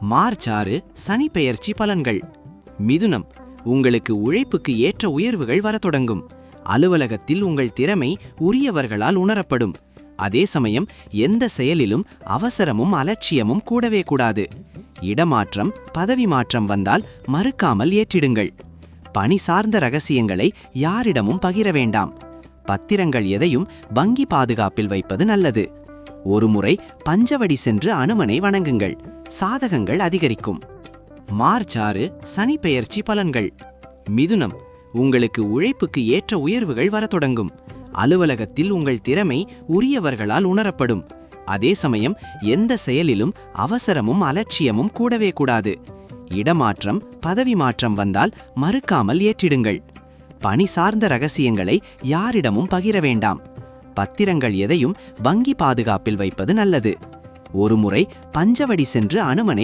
March 6 சனி பெயர்ச்சி பலன்கள். மிதுனம், உங்களுக்கு உழைப்புக்கு ஏற்ற உயர்வுகள் வரத் தொடங்கும். அலுவலகத்தில் உங்கள் திறமை உரியவர்களால் உணரப்படும். அதே சமயம் எந்த செயலிலும் அவசரமும் அலட்சியமும் கூடவே கூடாது. இடமாற்றம், பதவி மாற்றம் வந்தால் மறுக்காமல் ஏற்றிடுங்கள். பணி சார்ந்த ரகசியங்களை யாரிடமும் பகிர வேண்டாம். பத்திரங்கள் எதையும் வங்கி பாதுகாப்பில் வைப்பது நல்லது. ஒருமுறை பஞ்சவடி சென்று அனுமனை வணங்குங்கள். சாதகங்கள் அதிகரிக்கும். மார்ச் 6 சனி பெயர்ச்சி பலன்கள். மிதுனம், உங்களுக்கு உழைப்புக்கு ஏற்ற உயர்வுகள் வரத் தொடங்கும். அலுவலகத்தில் உங்கள் திறமை உரியவர்களால் உணரப்படும். அதே சமயம் எந்த செயலிலும் அவசரமும் அலட்சியமும் கூடவே கூடாது. இடமாற்றம், பதவி மாற்றம் வந்தால் மறுக்காமல் ஏற்றிடுங்கள். பணி சார்ந்த ரகசியங்களை யாரிடமும் பகிர வேண்டாம். பத்திரங்கள் எதையும் வங்கி பாதுகாப்பில் வைப்பது நல்லது. ஒருமுறை பஞ்சவடி சென்று அனுமனை